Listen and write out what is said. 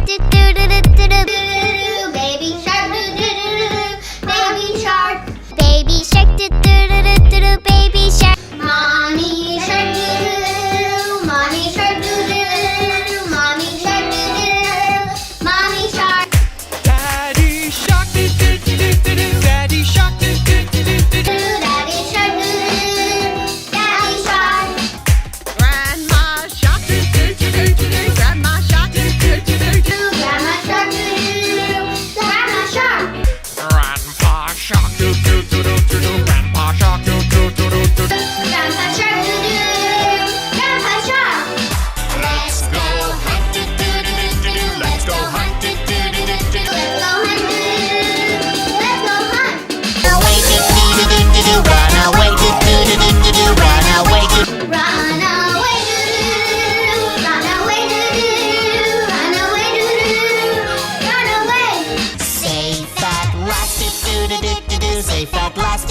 Baby shark, baby shark, baby shark, baby shark. Mommy shark, mommy shark, mommy shark, mommy shark. Daddy shark, Daddy shark, Daddy shark, daddy shark. Grandma shark, Grandma shark, Grandma shark, grandma shark. Grandpa shark, Grandpa shark, Grandpa shark, grandpa shark. Let's go hunt, let's go hunt, Let's go hunt, let's go hunt. away, run away, run away, Run away, run away, run away, run away. safe at last, safe at last,